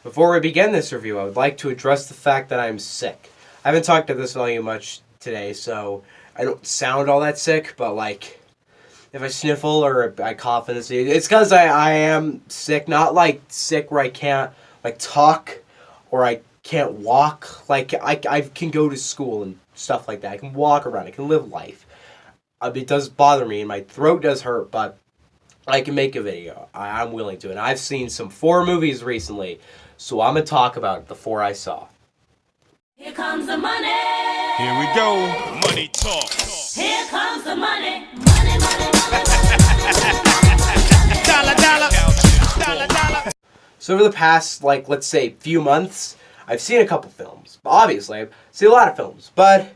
Before we begin this review, I would like to address the fact that I'm sick. I haven't talked to this volume much today, so I don't sound all that sick, but like, if I sniffle or I cough in this video, it's because I am sick, not like sick where I can't like talk or I can't walk. Like, I can go to school and stuff like that. I can walk around, I can live life. It does bother me and my throat does hurt, but I can make a video. I'm willing to. And I've seen some 4 movies recently, so I'm going to talk about the 4 I saw. Here comes the money. Here we go. Money talk. Here comes the money. Money, money, money, Dollar, dollar. Dollar, dollar. So over the past, like, let's say, few months, I've seen a couple films. Obviously, I've seen a lot of films, but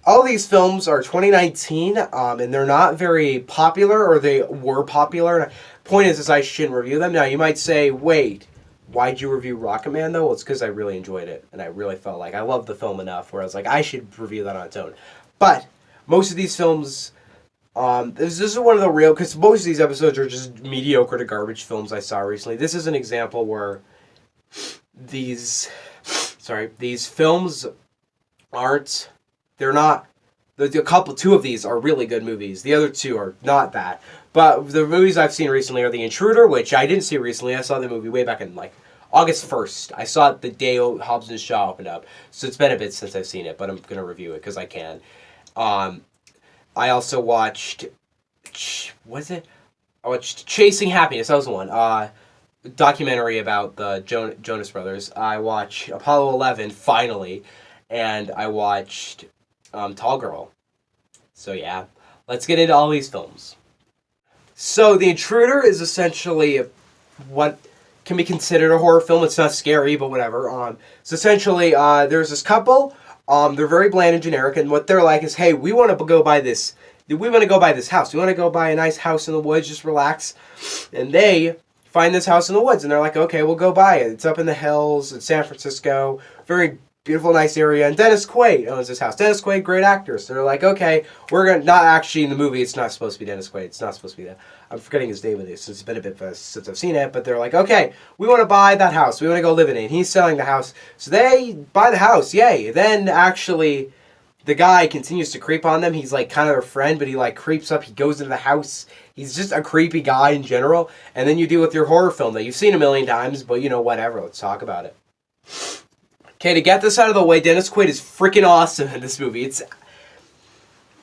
all these films are 2019, and they're not very popular, or they were popular. Point is I shouldn't review them. Now, you might say, wait, why'd you review Rocketman, though? Well, it's because I really enjoyed it, and I really felt like I loved the film enough where I was like, I should review that on its own. But most of these films, this is one of the real, because most of these episodes are just mediocre to garbage films I saw recently. This is an example where these films aren't, they're not, two of these are really good movies. The other 2 are not that. But the movies I've seen recently are The Intruder, which I didn't see recently. I saw the movie way back in, like, August 1st. I saw it the day Hobbs & Shaw opened up. So it's been a bit since I've seen it, but I'm going to review it because I can. I also watched, I watched Chasing Happiness. That was the one. Documentary about the Jonas Brothers. I watched Apollo 11, finally. And I watched Tall Girl. So yeah, let's get into all these films. So The Intruder is essentially what can be considered a horror film. It's not scary, but whatever. So essentially, there's this couple. They're very bland and generic, and what they're like is, hey, we want to go buy this. We want to go buy this house. We want to go buy a nice house in the woods, just relax. And they find this house in the woods, and they're like, okay, we'll go buy it. It's up in the hills in San Francisco. Very beautiful, nice area, and Dennis Quaid owns this house. Dennis Quaid, great actor. So they're like, okay, we're gonna, not actually in the movie, it's not supposed to be Dennis Quaid. It's not supposed to be that. I'm forgetting his name with this since it's been a bit since I've seen it, but they're like, okay, we want to buy that house. We want to go live in it. And he's selling the house. So they buy the house, yay. Then actually, the guy continues to creep on them. He's like kind of their friend, but he like creeps up. He goes into the house. He's just a creepy guy in general. And then you deal with your horror film that you've seen a million times, but you know, whatever. Let's talk about it. Okay, to get this out of the way, Dennis Quaid is freaking awesome in this movie.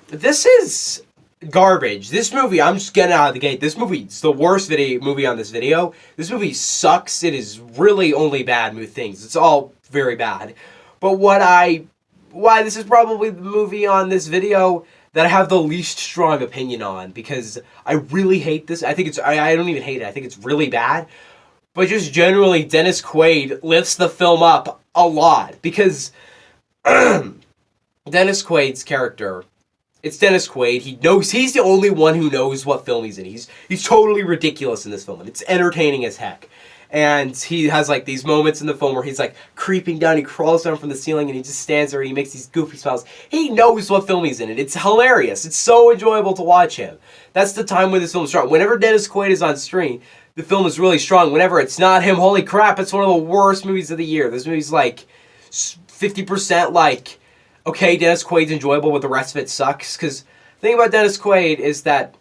This is garbage. This movie, I'm just getting out of the gate. This movie is the worst movie on this video. This movie sucks. It is really only bad things. It's all very bad. But why this is probably the movie on this video that I have the least strong opinion on, because I really hate this. I don't even hate it. I think it's really bad. But just generally, Dennis Quaid lifts the film up a lot, because Dennis Quaid's character, it's Dennis Quaid. He's the only one who knows what film he's in. He's totally ridiculous in this film, and it's entertaining as heck. And he has like these moments in the film where he's like creeping down, he crawls down from the ceiling, and he just stands there and he makes these goofy smiles. He knows what film he's in, and it's hilarious. It's so enjoyable to watch him. That's the time when this film is strong. Whenever Dennis Quaid is on screen, the film is really strong. Whenever it's not him, holy crap, it's one of the worst movies of the year. This movie's like 50% like, okay, Dennis Quaid's enjoyable, but the rest of it sucks. Because the thing about Dennis Quaid is that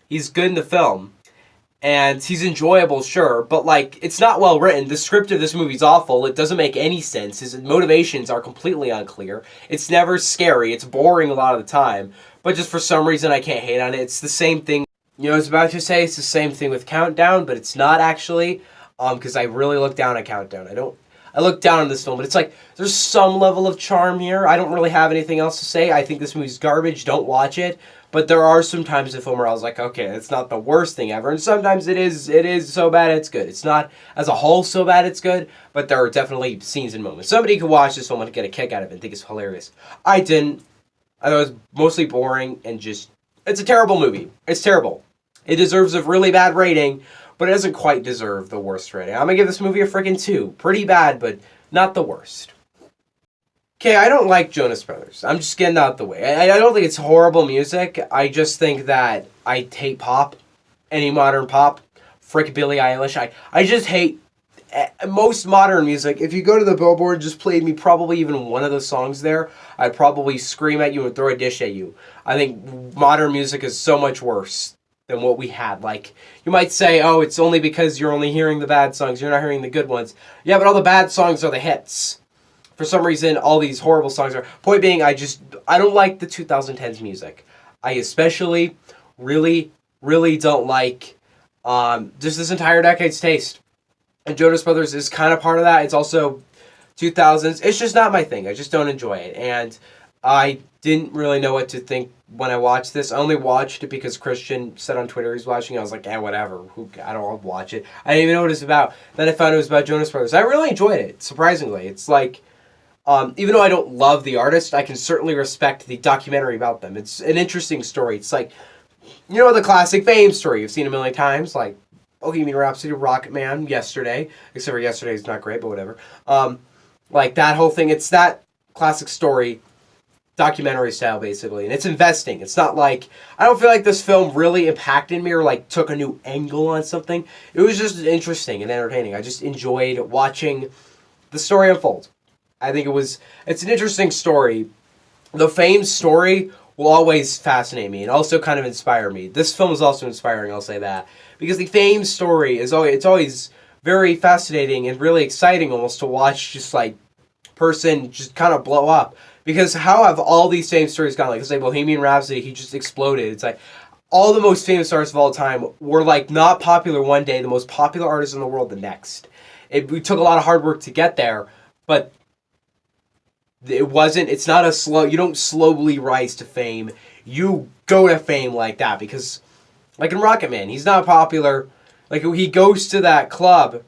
he's good in the film, and he's enjoyable, sure, but like, it's not well written. The script of this movie's awful. It doesn't make any sense. His motivations are completely unclear. It's never scary. It's boring a lot of the time. But just for some reason, I can't hate on it. It's the same thing. You know, I was about to say it's the same thing with Countdown, but it's not actually, because I really look down at Countdown. I look down on this film, but it's like, there's some level of charm here. I don't really have anything else to say. I think this movie's garbage. Don't watch it. But there are some times in the film where I was like, okay, it's not the worst thing ever. And sometimes it is so bad it's good. It's not, as a whole, so bad it's good, but there are definitely scenes and moments. Somebody could watch this film and get a kick out of it and think it's hilarious. I didn't. I thought it was mostly boring and just, it's a terrible movie. It's terrible. It deserves a really bad rating, but it doesn't quite deserve the worst rating. I'm going to give this movie a freaking 2. Pretty bad, but not the worst. Okay, I don't like Jonas Brothers. I'm just getting out the way. I don't think it's horrible music. I just think that I hate pop. Any modern pop. Frick Billie Eilish. I just hate most modern music, if you go to the Billboard, just played me probably even one of those songs there, I'd probably scream at you and throw a dish at you. I think modern music is so much worse than what we had. Like, you might say, oh, it's only because you're only hearing the bad songs, you're not hearing the good ones. Yeah, but all the bad songs are the hits. For some reason, all these horrible songs are... Point being, I don't like the 2010s music. I especially really, really don't like just this entire decade's taste. And Jonas Brothers is kind of part of that. It's also 2000s. It's just not my thing. I just don't enjoy it. And I didn't really know what to think when I watched this. I only watched it because Christian said on Twitter he's watching. I was like, whatever. I don't watch it. I didn't even know what it was about. Then I found it was about Jonas Brothers. I really enjoyed it, surprisingly. It's like, even though I don't love the artist, I can certainly respect the documentary about them. It's an interesting story. It's like, you know, the classic Fame story. You've seen a million times, like Bohemian Rhapsody, Rocket Man, Yesterday. Except for Yesterday's not great, but whatever. Like that whole thing. It's that classic story, documentary style, basically. And it's investing. It's not like... I don't feel like this film really impacted me or like took a new angle on something. It was just interesting and entertaining. I just enjoyed watching the story unfold. I think it's an interesting story. The Fame story will always fascinate me and also kind of inspire me. This film is also inspiring, I'll say that. Because the Fame story it's always very fascinating and really exciting almost to watch just like person just kind of blow up. Because how have all these Fame stories gone? Like, let's say Bohemian Rhapsody, he just exploded. It's like all the most famous artists of all time were like not popular one day, the most popular artists in the world the next. We took a lot of hard work to get there, but it's not a slow, you don't slowly rise to fame. You go to fame like that because, like in Rocket Man, he's not popular. Like, he goes to that club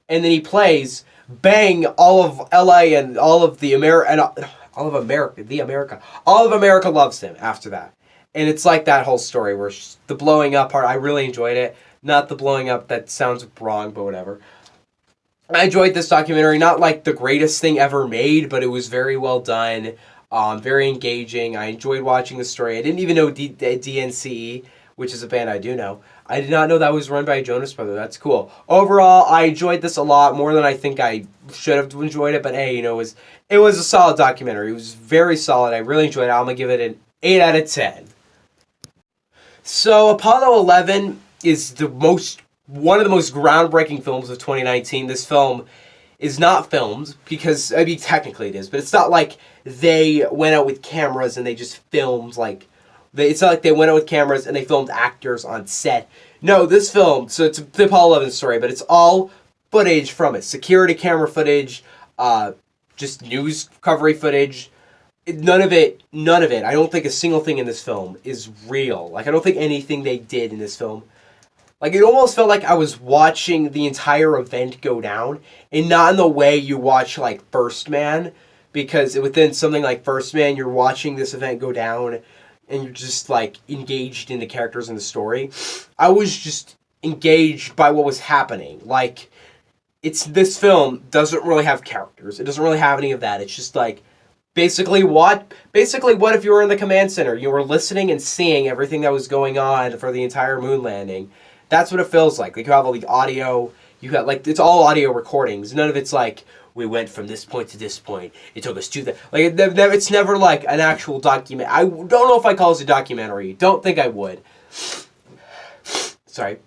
and then he plays, bang, all of LA and all of America loves him after that. And it's like that whole story where the blowing up part, I really enjoyed it. Not the blowing up, that sounds wrong, but whatever. I enjoyed this documentary, not like the greatest thing ever made, but it was very well done, very engaging. I enjoyed watching the story. I didn't even know DNCE, which is a band I do know. I did not know that was run by Jonas Brothers. That's cool. Overall, I enjoyed this a lot, more than I think I should have enjoyed it, but hey, you know, it was a solid documentary. It was very solid. I really enjoyed it. I'm going to give it an 8 out of 10. So, Apollo 11 is one of the most groundbreaking films of 2019. This film is not filmed because, I mean, technically it is, but it's not like they went out with cameras and they just filmed, like, it's not like they went out with cameras and they filmed actors on set. No, this film, so it's the Apollo 11 story, but it's all footage from it. Security camera footage, just news coverage footage. None of it, I don't think a single thing in this film is real. Like, I don't think anything they did in this film. Like, it almost felt like I was watching the entire event go down, and not in the way you watch, like, First Man, because within something like First Man, you're watching this event go down, and you're just, like, engaged in the characters in the story. I was just engaged by what was happening. Like, this film doesn't really have characters. It doesn't really have any of that. It's just, like, basically what if you were in the command center? You were listening and seeing everything that was going on for the entire moon landing. That's what it feels like. Like, you have all the audio. You got, like, it's all audio recordings. None of it's like, we went from this point to this point. It took us to that. Like, it's never like an actual document. I don't know if I call this a documentary. Don't think I would. Sorry.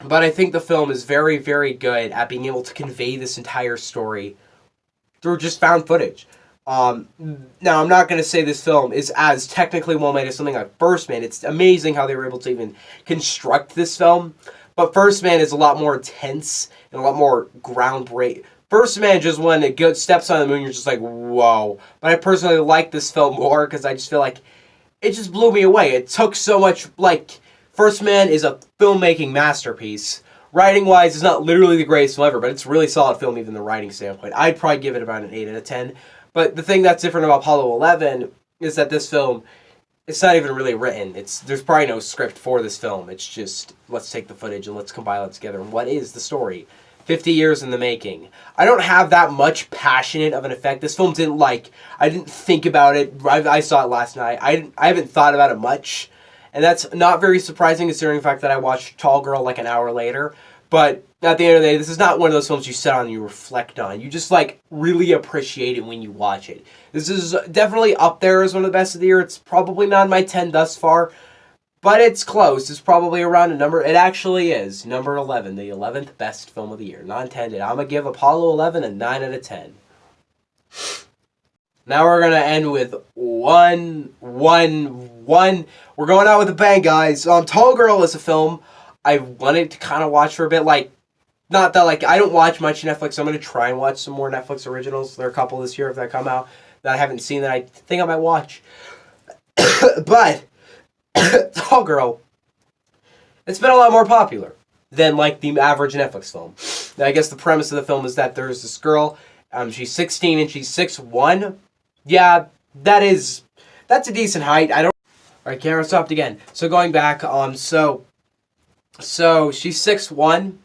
But I think the film is very, very good at being able to convey this entire story through just found footage. Now, I'm not going to say this film is as technically well made as something like First Man. It's amazing how they were able to even construct this film. But First Man is a lot more intense and a lot more groundbreaking. First Man, just when it steps on the moon, you're just like, whoa. But I personally like this film more because I just feel like it just blew me away. It took so much, like, First Man is a filmmaking masterpiece. Writing-wise, it's not literally the greatest film ever, but it's a really solid film even from the writing standpoint. I'd probably give it about an 8 out of 10. But the thing that's different about Apollo 11 is that this film, it's not even really written. There's probably no script for this film. It's just, let's take the footage and let's compile it together. And what is the story? 50 years in the making. I don't have that much passionate of an effect. This film I didn't think about it. I saw it last night. I haven't thought about it much. And that's not very surprising considering the fact that I watched Tall Girl like an hour later. But at the end of the day, this is not one of those films you sit on and you reflect on. You just, like, really appreciate it when you watch it. This is definitely up there as one of the best of the year. It's probably not in my 10 thus far, but it's close. It's probably around a number. It actually is number 11, the 11th best film of the year. Not intended. I'm going to give Apollo 11 a 9 out of 10. Now we're going to end with one. We're going out with a bang, guys. Tall Girl is a film I wanted to kind of watch for a bit. Like, not that, like, I don't watch much Netflix. So I'm going to try and watch some more Netflix originals. There are a couple this year if that come out that I haven't seen that I think I might watch. But Tall Girl, it's been a lot more popular than, like, the average Netflix film. Now, I guess the premise of the film is that there's this girl, she's 16 and she's 6'1". Yeah, that's a decent height. Alright, camera stopped again. So going back, so she's 6'1",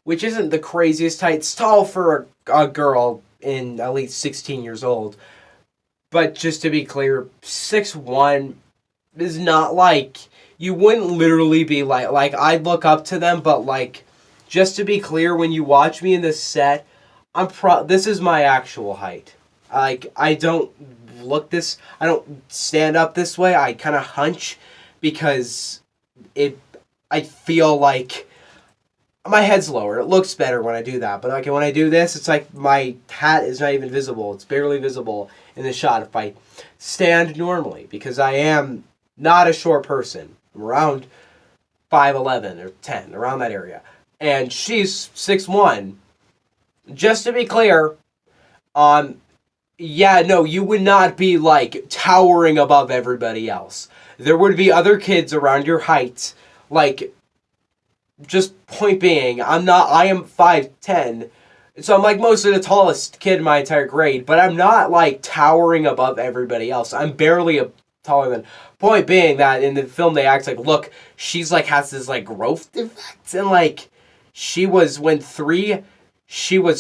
which isn't the craziest height. It's tall for a girl in at least 16 years old. But just to be clear, 6'1" is not like, you wouldn't literally be like I'd look up to them, but like, just to be clear, when you watch me in this set, this is my actual height. Like, I don't stand up this way. I kind of hunch because I feel like my head's lower. It looks better when I do that. But like when I do this, it's like my hat is not even visible. It's barely visible in the shot if I stand normally, because I am not a short person. I'm around 5'11" or 10, around that area. And she's 6'1". Just to be clear, yeah, no, you would not be like towering above everybody else. There would be other kids around your height. Like, just point being, I am 5'10", so I'm like mostly the tallest kid in my entire grade, but I'm not like towering above everybody else. I'm barely taller than. Point being that in the film they act like, look, she's like has this like growth defect, and like she was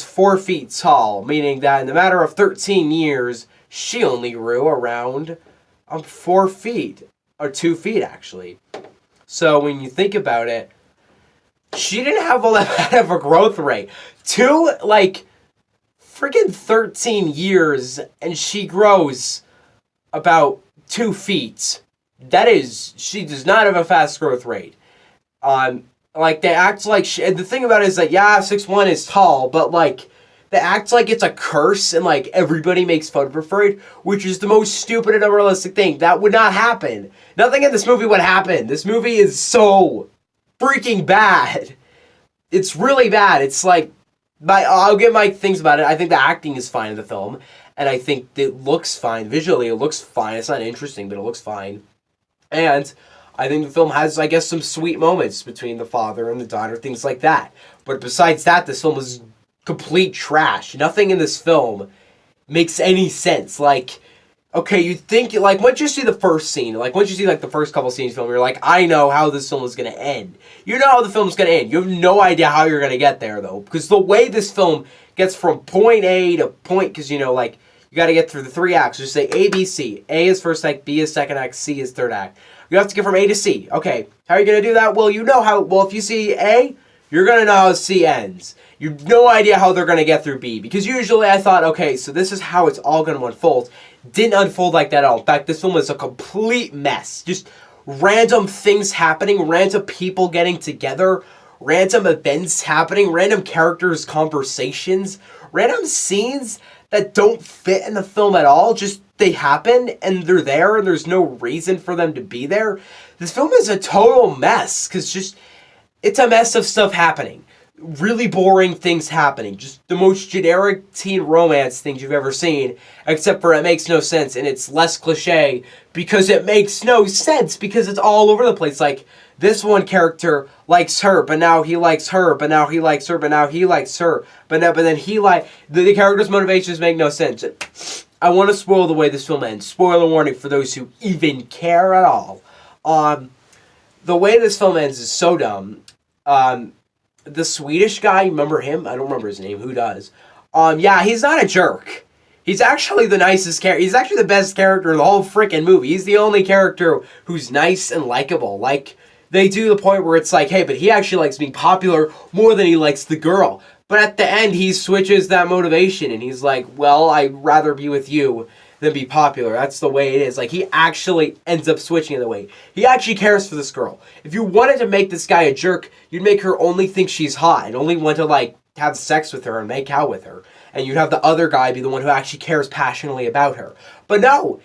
4 feet tall, meaning that in the matter of 13 years, she only grew around 4 feet, or 2 feet actually. So when you think about it, she didn't have all that of a growth rate. Freaking 13 years, and she grows about 2 feet. She does not have a fast growth rate. Like, they act like, the thing about it is that, yeah, 6'1" is tall, but, like, they act like it's a curse, and, like, everybody makes fun of her for it, which is the most stupid and unrealistic thing. That would not happen. Nothing in this movie would happen. This movie is so freaking bad. It's really bad. It's, like, I'll give my things about it. I think the acting is fine in the film, and I think it looks fine. Visually, it looks fine. It's not interesting, but it looks fine. And I think the film has, I guess, some sweet moments between the father and the daughter, things like that. But besides that, this film is complete trash. Nothing in this film makes any sense. Like, okay, you think, like, once you see the first scene, like, once you see, like, the first couple scenes of the film, you're like, I know how this film is going to end. You know how the film's going to end. You have no idea how you're going to get there, though. Because the way this film gets from point A to point, because, you know, like, you got to get through the 3 acts. Just say A, B, C. A is first act, B is second act, C is third act. You have to get from A to C. Okay, how are you going to do that? Well, you know how, if you see A, you're going to know how C ends. You have no idea how they're going to get through B. Because usually I thought, okay, so this is how it's all going to unfold. Didn't unfold like that at all. In fact, this film is a complete mess. Just random things happening, random people getting together, random events happening, random characters' conversations, random scenes that don't fit in the film at all. Just, they happen, and they're there, and there's no reason for them to be there. This film is a total mess, because it's a mess of stuff happening. Really boring things happening. Just the most generic teen romance things you've ever seen, except for it makes no sense, and it's less cliche, because it makes no sense, because it's all over the place. Like, this one character likes her, but now he likes her, but now he likes her, but now he likes her, but then he the character's motivations make no sense. I want to spoil the way this film ends. Spoiler warning for those who even care at all. The way this film ends is so dumb. The Swedish guy, remember him? I don't remember his name. Who does? Yeah, he's not a jerk. He's actually the nicest character. He's actually the best character in the whole freaking movie. He's the only character who's nice and likable. Like, they do the point where it's like, hey, but he actually likes being popular more than he likes the girl. But at the end, he switches that motivation, and he's like, well, I'd rather be with you than be popular. That's the way it is. Like, he actually ends up switching the way. He actually cares for this girl. If you wanted to make this guy a jerk, you'd make her only think she's hot and only want to, like, have sex with her and make out with her. And you'd have the other guy be the one who actually cares passionately about her. But no,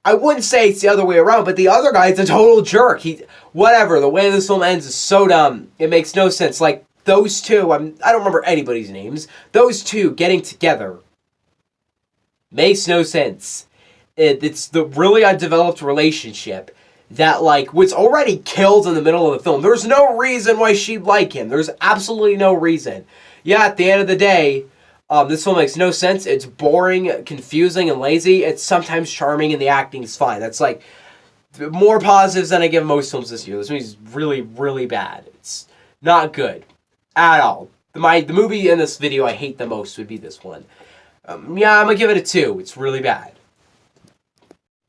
I wouldn't say it's the other way around, but the other guy is a total jerk. Whatever, the way this film ends is so dumb. It makes no sense. Like, those two, I don't remember anybody's names. Those two getting together makes no sense. It's the really undeveloped relationship that, like, was already killed in the middle of the film. There's no reason why she'd like him. There's absolutely no reason. Yeah, at the end of the day, this film makes no sense. It's boring, confusing, and lazy. It's sometimes charming, and the acting is fine. That's, like, more positives than I give most films this year. This movie's really, really bad. It's not good at all. The movie in this video I hate the most would be this one. Yeah, I'm gonna give it a 2. It's really bad.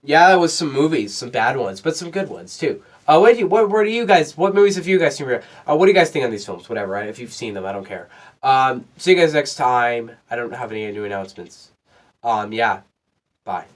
Yeah, there was some movies, some bad ones, but some good ones too. What movies have you guys seen? What do you guys think on these films? Whatever, right? If you've seen them, I don't care. See you guys next time. I don't have any new announcements. Yeah, bye.